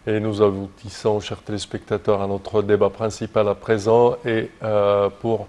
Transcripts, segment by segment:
Et nous aboutissons, chers téléspectateurs, à notre débat principal à présent. Et pour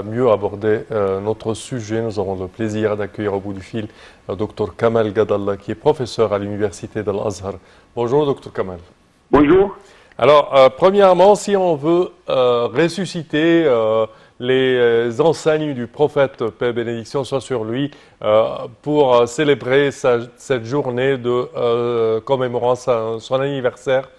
mieux aborder notre sujet, nous aurons le plaisir d'accueillir au bout du fil Dr Kamal Gadalla, qui est professeur à l'université d'Al-Azhar. Bonjour, Dr Kamal. Bonjour. Alors, premièrement, si on veut ressusciter les enseignes du prophète, paix et bénédiction soit sur lui, pour célébrer cette journée de commémorant son anniversaire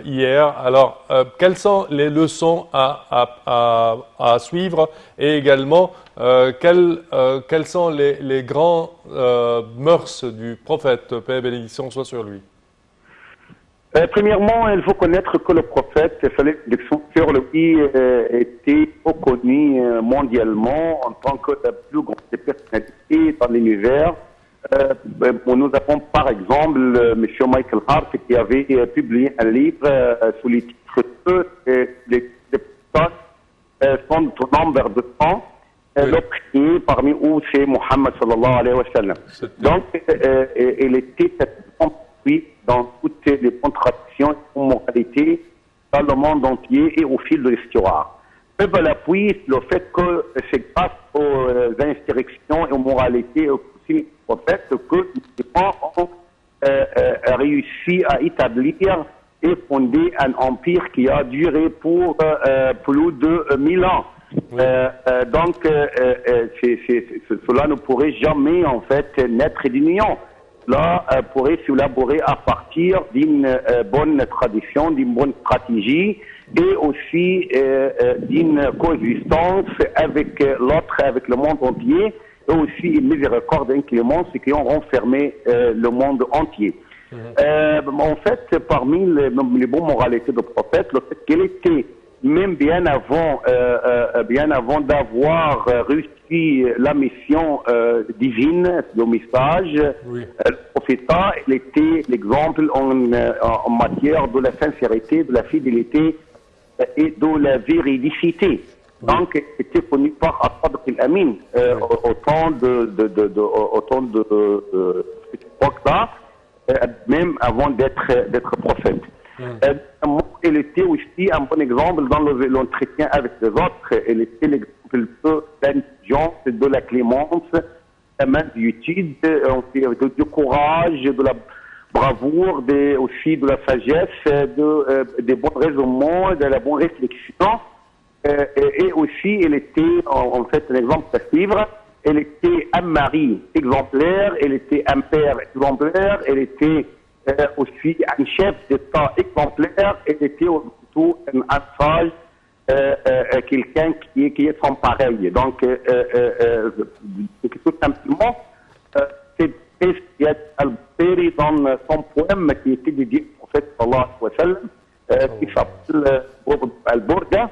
hier. Alors, quelles sont les leçons à suivre et également quels sont les grands mœurs du prophète, paix et bénédiction soit sur lui? Premièrement, il faut connaître que le prophète, sur lui, était reconnu mondialement en tant que la plus grande personnalité dans l'univers. Nous avons par exemple M. Michael Hart qui avait publié un livre sous le titre Les personnes sont au nombre de temps. Le premier parmi eux, c'est Mohammed sallallahu alayhi wa sallam. Donc, il était dans toutes les contradictions et moralités dans le monde entier et au fil de l'histoire. Cela appuie le fait que c'est grâce aux insurrections et aux moralités aussi du prophète que les gens ont réussi à établir et fonder un empire qui a duré pour plus de 1000 ans. Donc, cela ne pourrait jamais en fait naître d'union. Là, pourrait s'élaborer à partir d'une bonne tradition, d'une bonne stratégie et aussi d'une coexistence avec l'autre, avec le monde entier, et aussi une miséricorde et une clémence qui ont renfermé le monde entier. En fait, parmi les bonnes moralités du prophète, le fait qu'il était même bien avant d'avoir réussi la mission divine, le message, le prophète, il était l'exemple en matière de la sincérité, de la fidélité et de la véridicité. Donc, il était connu par As-Sadiq al-Amin au temps de cette époque-là, même avant d'être prophète. Il était aussi un bon exemple dans l'entretien avec les autres. Il était l'exemple de l'intelligence, de la clémence, de la mansuétude, du courage, de la bravoure, aussi de la sagesse, des bons raisonnements, de la bonne réflexion. Et aussi, il était en fait un exemple à suivre. Il était un mari exemplaire, il était un père exemplaire, il était aussi un chef d'État exemplaire, et était surtout un sage, quelqu'un qui est sans pareil. Donc, tout simplement, c'est Sayyid al-Busiri dans son poème qui était dédié au prophète sallallahu alayhi wa sallam, qui s'appelle Al-Burda.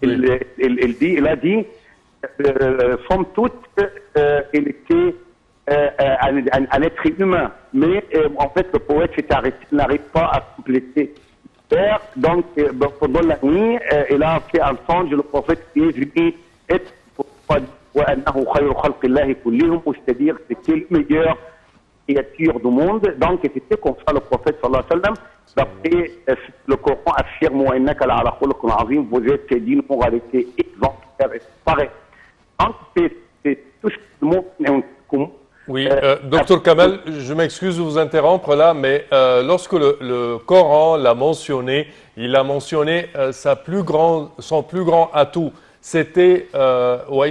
Il a dit, somme toute, il était un être humain, mais en fait le poète s'est arrêté, n'arrive pas à compléter. Donc pendant la nuit, il a fait un songe, le prophète qui est venu être c'est-à-dire c'était le meilleur créature du monde. Donc c'était comme ça le prophète sallallahu alayhi wa sallam. D'après le Coran affirme vous êtes d'une moralité exemplaire et pareil. Donc c'est tout ce que le monde commun. Oui, docteur Kamal, je m'excuse de vous interrompre là, mais lorsque le Coran l'a mentionné, il a mentionné son plus grand atout. C'était vous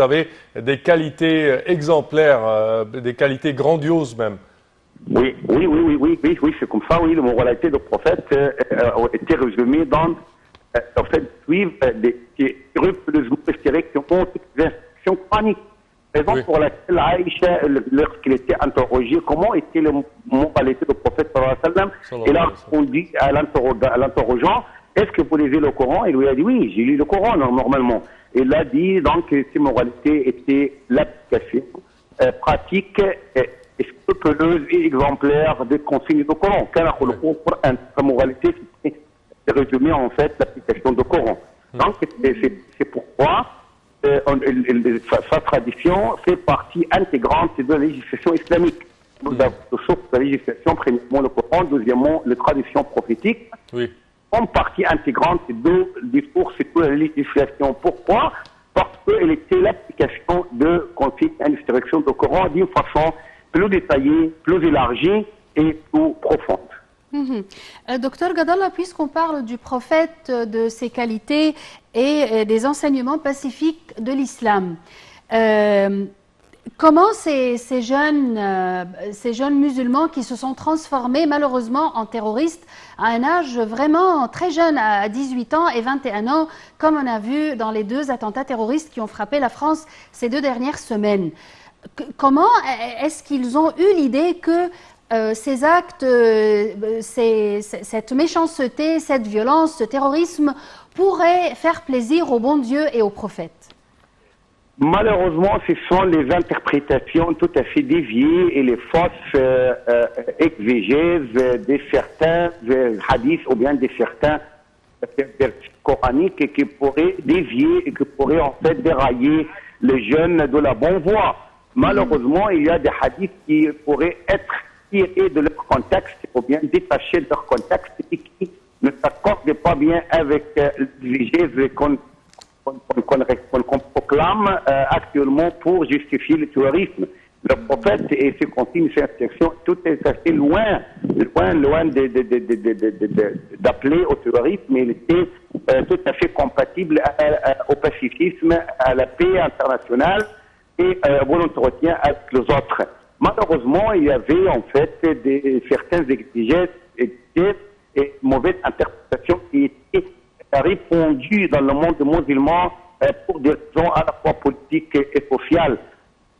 avez des qualités exemplaires, des qualités grandioses même. Oui, c'est comme ça, oui, la moralité du prophète était résumée dans le fait de suivre des scrupuleusement directement des instructions coraniques. Raison pour laquelle Aïcha, lorsqu'il était interrogé, comment était la moralité du prophète sallallahu alayhi wa sallam, il a répondu à l'interrogeant, est-ce que vous lisez le Coran? Il lui a dit oui, j'ai lu le Coran normalement. Il a dit donc que ces moralités étaient l'application pratique et scrupuleuse et exemplaire des consignes du Coran. Car la moralité, c'est résumé en fait l'application du Coran. Donc c'est pourquoi sa tradition fait partie intégrante de la législation islamique. Nous avons source de la législation, premièrement le Coran, deuxièmement les traditions prophétiques. Oui. En partie intégrante de discours sur la législation. Pourquoi? Parce qu'elle était l'application de consignes d'instruction du Coran d'une façon plus détaillée, plus élargie et plus profonde. Docteur Gadallah, puisqu'on parle du prophète, de ses qualités et des enseignements pacifiques de l'islam, comment ces jeunes musulmans qui se sont transformés malheureusement en terroristes à un âge vraiment très jeune, à 18 ans et 21 ans, comme on a vu dans les 2 attentats terroristes qui ont frappé la France ces 2 dernières semaines, comment est-ce qu'ils ont eu l'idée que ces actes, cette méchanceté, cette violence, ce terrorisme pourrait faire plaisir au bon Dieu et au prophète? Malheureusement, ce sont les interprétations tout à fait déviées et les fausses exégèses de certains hadiths ou bien de certains versets coraniques qui pourraient dévier et qui pourraient en fait dérailler les jeunes de la bonne voie. Malheureusement, il y a des hadiths qui pourraient être tirés de leur contexte ou bien détachés de leur contexte et qui ne s'accordent pas bien avec l'exégèse qu'on proclame actuellement pour justifier le terrorisme. Le prophète et ses consignes, ses instructions, tout est assez loin d'appeler au terrorisme, mais il était tout à fait compatible au pacifisme, à la paix internationale et bon entretien avec les autres. Malheureusement, il y avait en fait certaines exigèses et mauvaises interprétations qui étaient répandues dans le monde musulman pour des raisons à la fois politiques et sociales.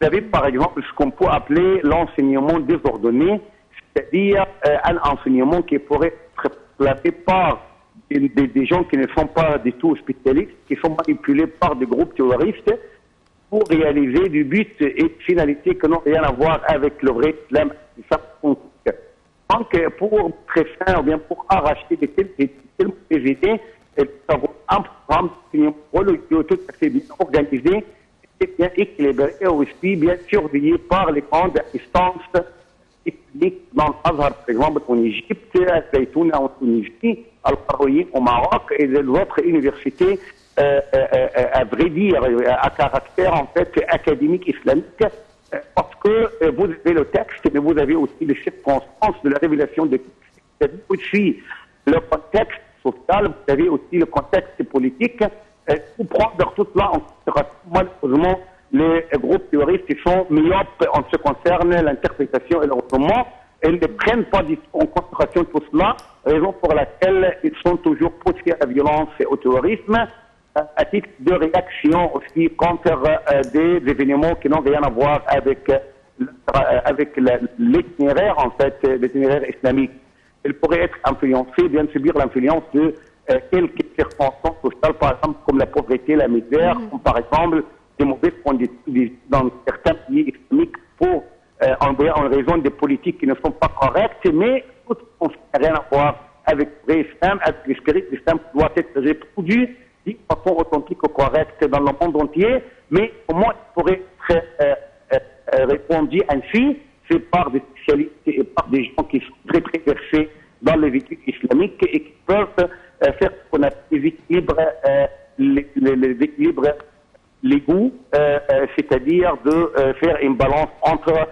Vous avez par exemple ce qu'on peut appeler l'enseignement désordonné, c'est-à-dire un enseignement qui pourrait être placé par des gens qui ne sont pas du tout spécialistes, qui sont manipulés par des groupes terroristes pour réaliser du but et finalité qui n'ont rien à voir avec le vrai islam. Donc, pour très fin ou bien pour arracher des telles idées, nous avons un programme tout à fait bien organisé et bien équilibré et aussi bien surveillé par les grandes instances économiques dans l'Azhar, par exemple en Égypte, à Zaytouna en Tunisie, Al-Qaroui au Maroc et les autres universités à vrai dire, à caractère en fait académique islamique, parce que vous avez le texte, mais vous avez aussi les circonstances de la révélation de texte. Vous avez aussi le contexte social, vous avez aussi le contexte politique. Pour prendre tout cela en considération, malheureusement, les groupes terroristes qui sont myopes en ce qui concerne l'interprétation et le raisonnement, ils ne prennent pas en considération tout cela, raison pour laquelle ils sont toujours poussés à la violence et au terrorisme, à titre de réaction aussi contre des événements qui n'ont rien à voir avec l'itinéraire, en fait, l'itinéraire islamique. Il pourrait être influencé, bien subir l'influence de quelques circonstances sociales, par exemple, comme la pauvreté, la misère, comme par exemple des mauvaises conditions dans certains pays islamiques pour en raison des politiques qui ne sont pas correctes, mais tout n'a rien à voir avec le vrai islam, avec l'esprit de l'islam qui doit être reproduit d'une façon authentique et correcte dans le monde entier, mais comment il pourrait être répondu ainsi? C'est par des spécialistes et par des gens qui sont très très versés dans les études islamiques et qui peuvent faire ce qu'on appelle les équilibres légaux, c'est-à-dire de faire une balance entre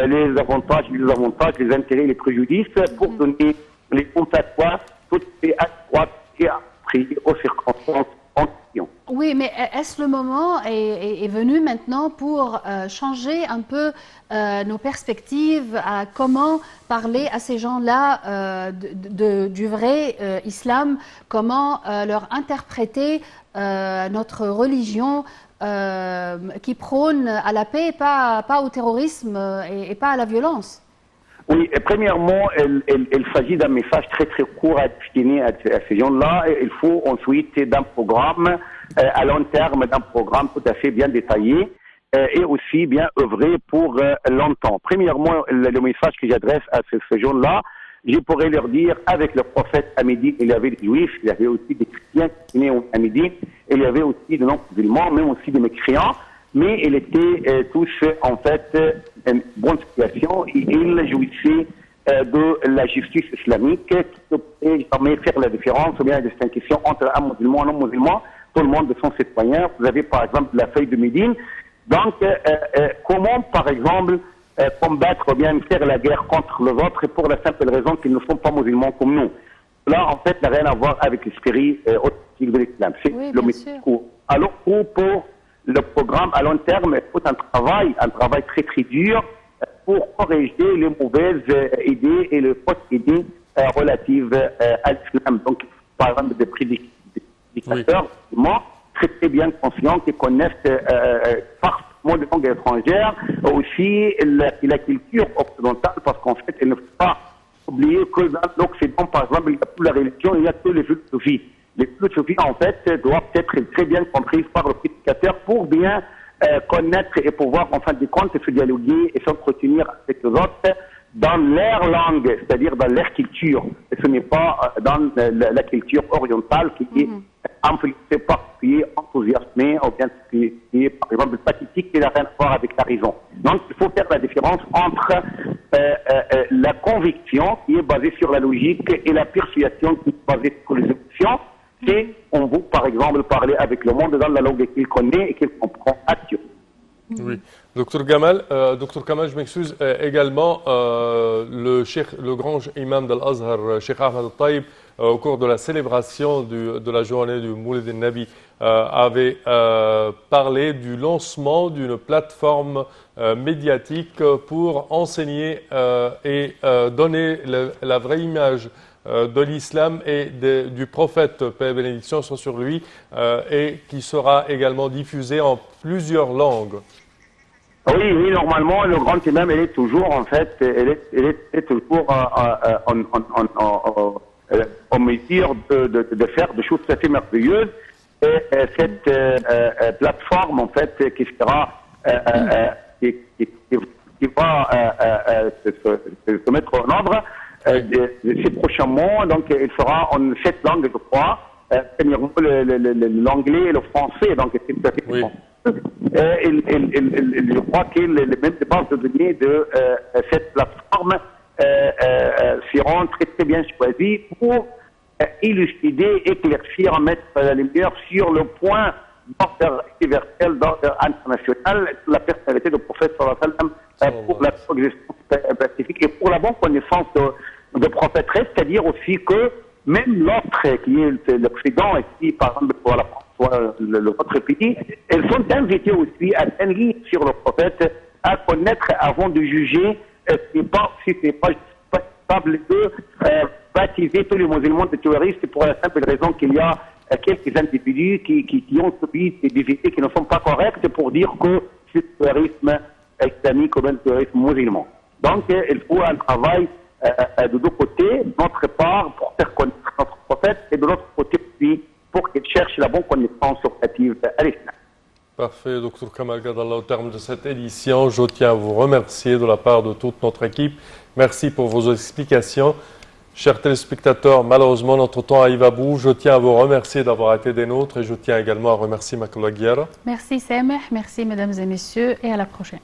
les avantages et les désavantages, les intérêts et les préjudices pour donner les bons fatwas, toutes les adéquates et appropriées aux circonstances en question. Oui, mais est-ce le moment est venu maintenant pour changer un peu nos perspectives à comment parler à ces gens-là du vrai islam, comment leur interpréter notre religion qui prône à la paix, pas au terrorisme et pas à la violence? Oui, premièrement, il s'agit d'un message très très court à destiner à ces gens-là. Il faut ensuite d'un programme à long terme, d'un programme tout à fait bien détaillé et aussi bien œuvré pour longtemps. Premièrement, le message que j'adresse à ces gens-là, je pourrais leur dire, avec le prophète à Médine, il y avait des juifs, il y avait aussi des chrétiens qui venaient à Médine, il y avait aussi des non-musulmans, même aussi des mécréants. mais ils étaient tous en fait une bonne situation et ils jouissaient de la justice islamique qui ne peut jamais faire la différence ou bien la distinction entre un musulman et un non-musulman. Tout le monde sont citoyens. Vous avez par exemple la feuille de Médine. Donc, comment par exemple combattre ou bien faire la guerre contre les autres pour la simple raison qu'ils ne sont pas musulmans comme nous? Cela en fait n'a rien à voir avec l'esprit authentique de l'islam. C'est Oui, le bien sûr. discours. Alors pour le programme à long terme, il faut un travail très très dur pour corriger les mauvaises idées et les fausses idées relatives à l'islam. Donc, par exemple, des prédicateurs, très très bien conscients, qui connaissent parfaitement les langues étrangères, aussi la culture occidentale, parce qu'en fait, il ne faut pas oublier que dans l'Occident, par exemple, il n'y a plus la religion, il n'y a que les philosophies. Les philosophies, en fait, doivent être très bien comprises par le prédicateur pour bien connaître et pouvoir, en fin de compte, se dialoguer et s'entretenir avec les autres dans leur langue, c'est-à-dire dans leur culture. Et ce n'est pas dans la culture orientale qui est influencée par ce qui est enthousiasmé ou bien ce qui est, par exemple, pathétique, qui n'a rien à voir avec la raison. Donc, il faut faire la différence entre la conviction qui est basée sur la logique et la persuasion qui est basée sur les émotions. Et on veut, par exemple, parler avec le monde dans la langue qu'il connaît et qu'il comprend actuellement. Oui. Docteur Kamal, je m'excuse, également, le grand imam d'Al-Azhar, Cheikh Ahmed Al-Taïb, au cours de la célébration de la journée du Moulid al-Nabi, avait parlé du lancement d'une plateforme médiatique pour enseigner et donner la vraie image de l'islam et du prophète, paix et bénédiction soit sur lui, et qui sera également diffusé en plusieurs langues. Oui, normalement, le grand imam, elle est toujours, en fait, elle est toujours en mesure de faire des choses assez merveilleuses. Et cette plateforme, en fait, qui sera, qui va se mettre en œuvre ces prochains mois, donc il sera en 7 langues, je crois. Premièrement, l'anglais et le français, donc c'est tout à fait oui. je crois que les mêmes bases de données de cette plateforme seront très très bien choisies pour élucider, éclaircir, mettre la lumière sur le point d'ordre universel, d'ordre international, la personnalité du prophète sallallahu alayhi wa sallam pour la coexistence pacifique et pour la bonne connaissance de prophète, c'est-à-dire aussi que même l'autre qui est l'Occident et qui, par exemple, pour la France, l'autre pays, elles sont invitées aussi à s'enligner sur le prophète, à connaître avant de juger si c'est pas stable de baptiser tous les musulmans de terroristes pour la simple raison qu'il y a quelques individus qui ont subi des idées qui ne sont pas correctes pour dire que c'est le terrorisme islamique ou le terrorisme musulman. Donc, il faut un travail de deux côtés, de notre part, pour faire connaître notre prophète, et de l'autre côté aussi, pour qu'il cherche la bonne connaissance relative à l'islam. Parfait, Dr Kamal Gadallah, au terme de cette édition, je tiens à vous remercier de la part de toute notre équipe. Merci pour vos explications. Chers téléspectateurs, malheureusement, notre temps arrive à bout. Je tiens à vous remercier d'avoir été des nôtres et je tiens également à remercier Makula Guiara. Merci Sameh, merci mesdames et messieurs et à la prochaine.